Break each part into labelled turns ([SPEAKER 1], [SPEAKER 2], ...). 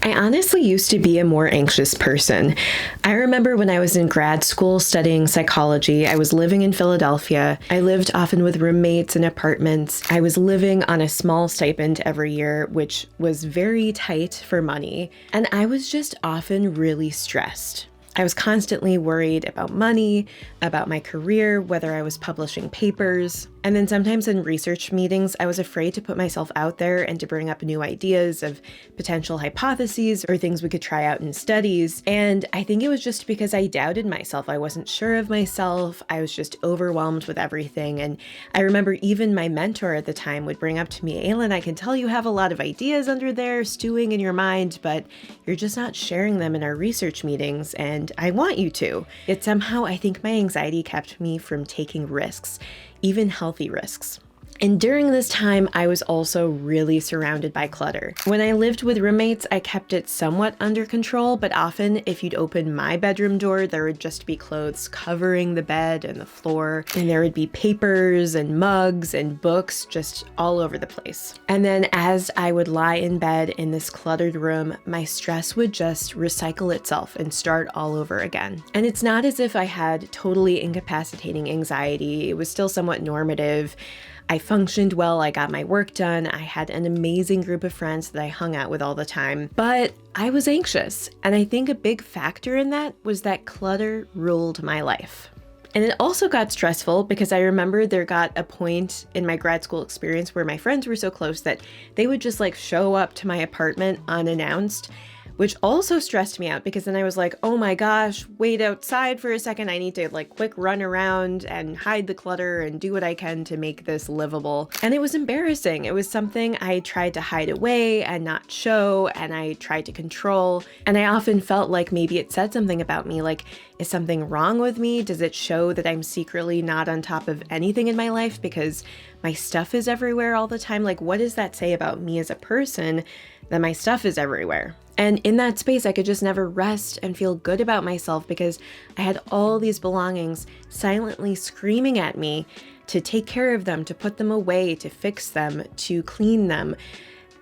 [SPEAKER 1] I honestly used to be a more anxious person. I remember when I was in grad school studying psychology, I was living in Philadelphia. I lived often with roommates in apartments. I was living on a small stipend every year, which was very tight for money. And I was just often really stressed. I was constantly worried about money, about my career, whether I was publishing papers. And then sometimes in research meetings, I was afraid to put myself out there and to bring up new ideas of potential hypotheses or things we could try out in studies. And I think it was just because I doubted myself. I wasn't sure of myself. I was just overwhelmed with everything. And I remember even my mentor at the time would bring up to me, Aylin, I can tell you have a lot of ideas under there stewing in your mind, but you're just not sharing them in our research meetings. And I want you to. Yet somehow I think my anxiety kept me from taking risks, even healthy risks. And during this time, I was also really surrounded by clutter. When I lived with roommates, I kept it somewhat under control, but often if you'd open my bedroom door, there would just be clothes covering the bed and the floor, and there would be papers and mugs and books just all over the place. And then as I would lie in bed in this cluttered room, my stress would just recycle itself and start all over again. And it's not as if I had totally incapacitating anxiety. It was still somewhat normative. I functioned well, I got my work done, I had an amazing group of friends that I hung out with all the time, but I was anxious. And I think a big factor in that was that clutter ruled my life. And it also got stressful because I remember there got a point in my grad school experience where my friends were so close that they would just show up to my apartment unannounced, which also stressed me out because then I was like, oh my gosh, wait outside for a second. I need to quick run around and hide the clutter and do what I can to make this livable. And it was embarrassing. It was something I tried to hide away and not show, and I tried to control. And I often felt like maybe it said something about me, is something wrong with me? Does it show that I'm secretly not on top of anything in my life because my stuff is everywhere all the time? What does that say about me as a person that my stuff is everywhere? And in that space, I could just never rest and feel good about myself because I had all these belongings silently screaming at me to take care of them, to put them away, to fix them, to clean them.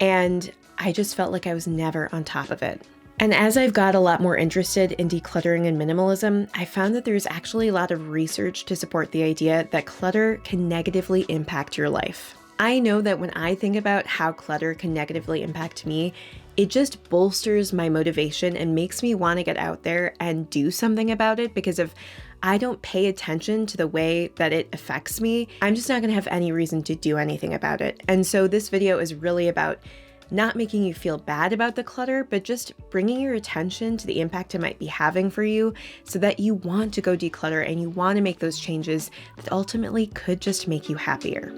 [SPEAKER 1] And I just felt like I was never on top of it. And as I've got a lot more interested in decluttering and minimalism, I found that there's actually a lot of research to support the idea that clutter can negatively impact your life. I know that when I think about how clutter can negatively impact me, it just bolsters my motivation and makes me want to get out there and do something about it, because if I don't pay attention to the way that it affects me, I'm just not going to have any reason to do anything about it. And so this video is really about not making you feel bad about the clutter, but just bringing your attention to the impact it might be having for you so that you want to go declutter and you want to make those changes that ultimately could just make you happier.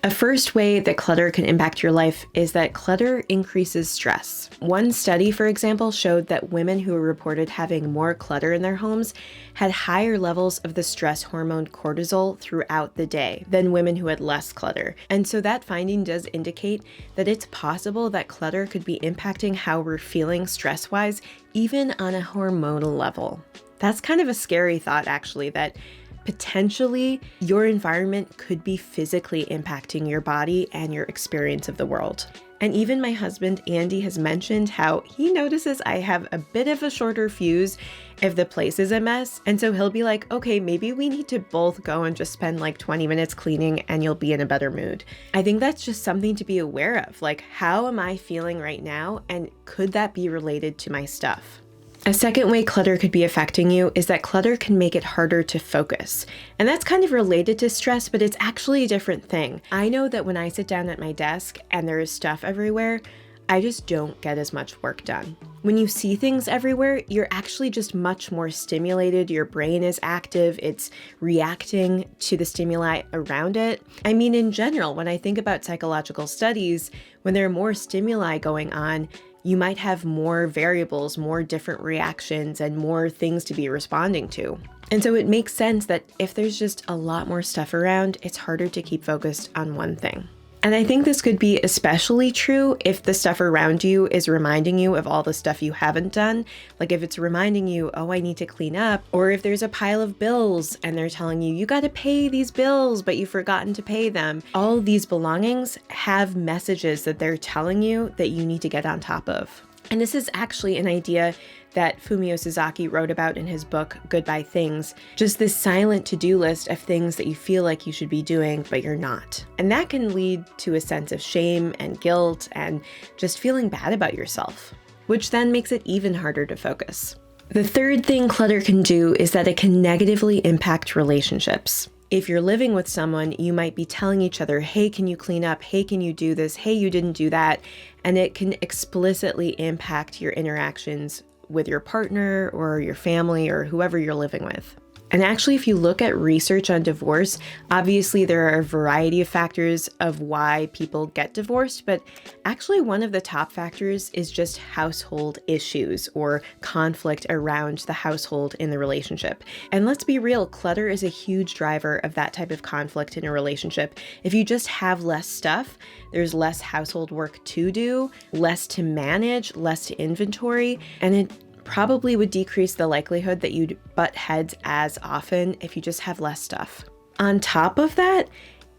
[SPEAKER 1] A first way that clutter can impact your life is that clutter increases stress. One study, for example, showed that women who reported having more clutter in their homes had higher levels of the stress hormone cortisol throughout the day than women who had less clutter. And so that finding does indicate that it's possible that clutter could be impacting how we're feeling stress-wise, even on a hormonal level. That's kind of a scary thought, actually, that potentially your environment could be physically impacting your body and your experience of the world. And even my husband, Andy, has mentioned how he notices I have a bit of a shorter fuse if the place is a mess. And so he'll be like, okay, maybe we need to both go and just spend 20 minutes cleaning and you'll be in a better mood. I think that's just something to be aware of. How am I feeling right now? And could that be related to my stuff? A second way clutter could be affecting you is that clutter can make it harder to focus. And that's kind of related to stress, but it's actually a different thing. I know that when I sit down at my desk and there is stuff everywhere, I just don't get as much work done. When you see things everywhere, you're actually just much more stimulated. Your brain is active. It's reacting to the stimuli around it. I mean, in general, when I think about psychological studies, when there are more stimuli going on, you might have more variables, more different reactions, and more things to be responding to. And so it makes sense that if there's just a lot more stuff around, it's harder to keep focused on one thing. And I think this could be especially true if the stuff around you is reminding you of all the stuff you haven't done. Like if it's reminding you, oh, I need to clean up, or if there's a pile of bills and they're telling you, you got to pay these bills, but you've forgotten to pay them. All of these belongings have messages that they're telling you that you need to get on top of. And this is actually an idea that Fumio Sasaki wrote about in his book, Goodbye Things, just this silent to-do list of things that you feel like you should be doing, but you're not. And that can lead to a sense of shame and guilt and just feeling bad about yourself, which then makes it even harder to focus. The third thing clutter can do is that it can negatively impact relationships. If you're living with someone, you might be telling each other, hey, can you clean up? Hey, can you do this? Hey, you didn't do that. And it can explicitly impact your interactions with your partner or your family or whoever you're living with. And actually, if you look at research on divorce, obviously there are a variety of factors of why people get divorced, but actually one of the top factors is just household issues or conflict around the household in the relationship. And let's be real, clutter is a huge driver of that type of conflict in a relationship. If you just have less stuff, there's less household work to do, less to manage, less to inventory, and it probably would decrease the likelihood that you'd butt heads as often if you just have less stuff. On top of that,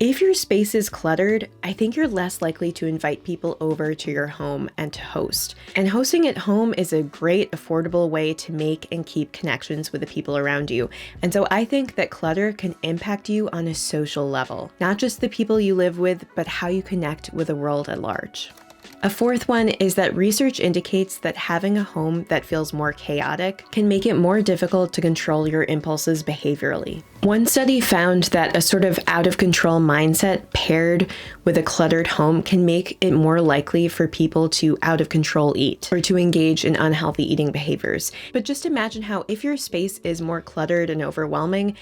[SPEAKER 1] if your space is cluttered, I think you're less likely to invite people over to your home and to host. And hosting at home is a great, affordable way to make and keep connections with the people around you. And so I think that clutter can impact you on a social level, not just the people you live with, but how you connect with the world at large. A fourth one is that research indicates that having a home that feels more chaotic can make it more difficult to control your impulses behaviorally. One study found that a sort of out-of-control mindset paired with a cluttered home can make it more likely for people to out-of-control eat or to engage in unhealthy eating behaviors. But just imagine how if your space is more cluttered and overwhelming,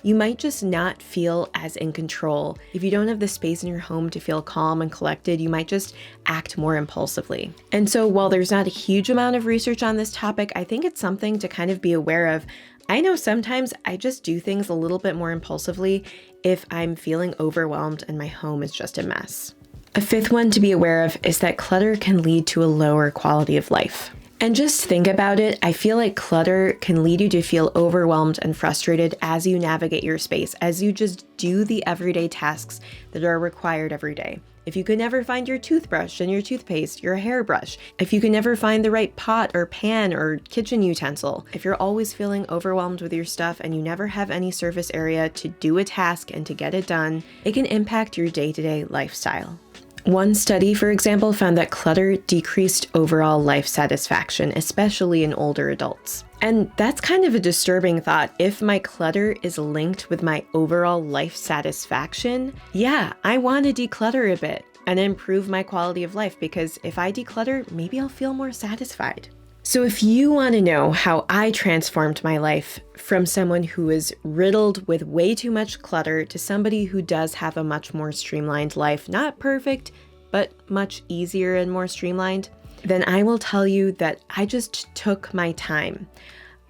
[SPEAKER 1] you might just not feel as in control. If you don't have the space in your home to feel calm and collected, you might just act more impulsively. And so while there's not a huge amount of research on this topic, I think it's something to kind of be aware of. I know sometimes I just do things a little bit more impulsively if I'm feeling overwhelmed and my home is just a mess. A fifth one to be aware of is that clutter can lead to a lower quality of life. And just think about it, I feel like clutter can lead you to feel overwhelmed and frustrated as you navigate your space, as you just do the everyday tasks that are required every day. If you can never find your toothbrush and your toothpaste, your hairbrush, if you can never find the right pot or pan or kitchen utensil, if you're always feeling overwhelmed with your stuff and you never have any surface area to do a task and to get it done, it can impact your day-to-day lifestyle. One study, for example, found that clutter decreased overall life satisfaction, especially in older adults. And that's kind of a disturbing thought. If my clutter is linked with my overall life satisfaction, yeah, I want to declutter a bit and improve my quality of life, because if I declutter, maybe I'll feel more satisfied. So if you want to know how I transformed my life from someone who is riddled with way too much clutter to somebody who does have a much more streamlined life, not perfect, but much easier and more streamlined, then I will tell you that I just took my time.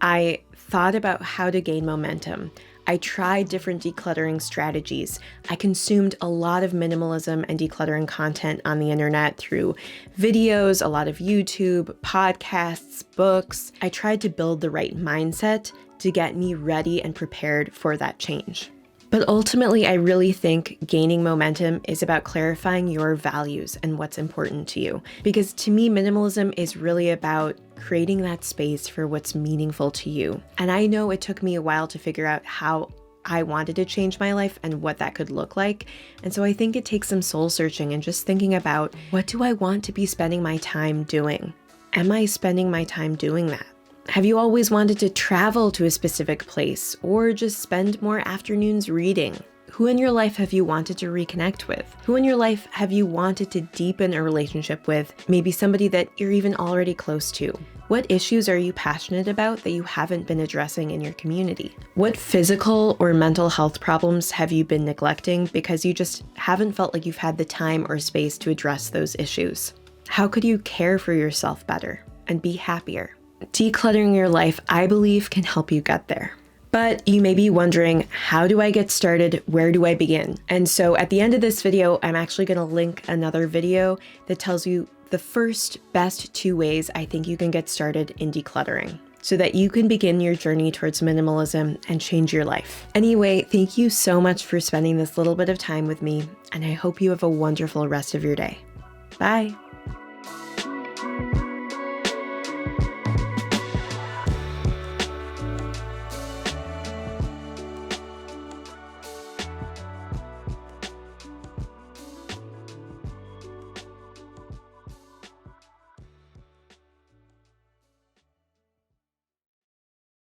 [SPEAKER 1] I thought about how to gain momentum. I tried different decluttering strategies. I consumed a lot of minimalism and decluttering content on the internet through videos, a lot of YouTube, podcasts, books. I tried to build the right mindset to get me ready and prepared for that change. But ultimately, I really think gaining momentum is about clarifying your values and what's important to you. Because to me, minimalism is really about creating that space for what's meaningful to you. And I know it took me a while to figure out how I wanted to change my life and what that could look like. And so I think it takes some soul searching and just thinking about, what do I want to be spending my time doing? Am I spending my time doing that? Have you always wanted to travel to a specific place or just spend more afternoons reading? Who in your life have you wanted to reconnect with? Who in your life have you wanted to deepen a relationship with? Maybe somebody that you're even already close to. What issues are you passionate about that you haven't been addressing in your community? What physical or mental health problems have you been neglecting because you just haven't felt like you've had the time or space to address those issues? How could you care for yourself better and be happier? Decluttering your life, I believe, can help you get there. But you may be wondering, how do I get started? Where do I begin? And so at the end of this video, I'm actually going to link another video that tells you the first best 2 ways I think you can get started in decluttering, so that you can begin your journey towards minimalism and change your life. Anyway, thank you so much for spending this little bit of time with me, and I hope you have a wonderful rest of your day. Bye.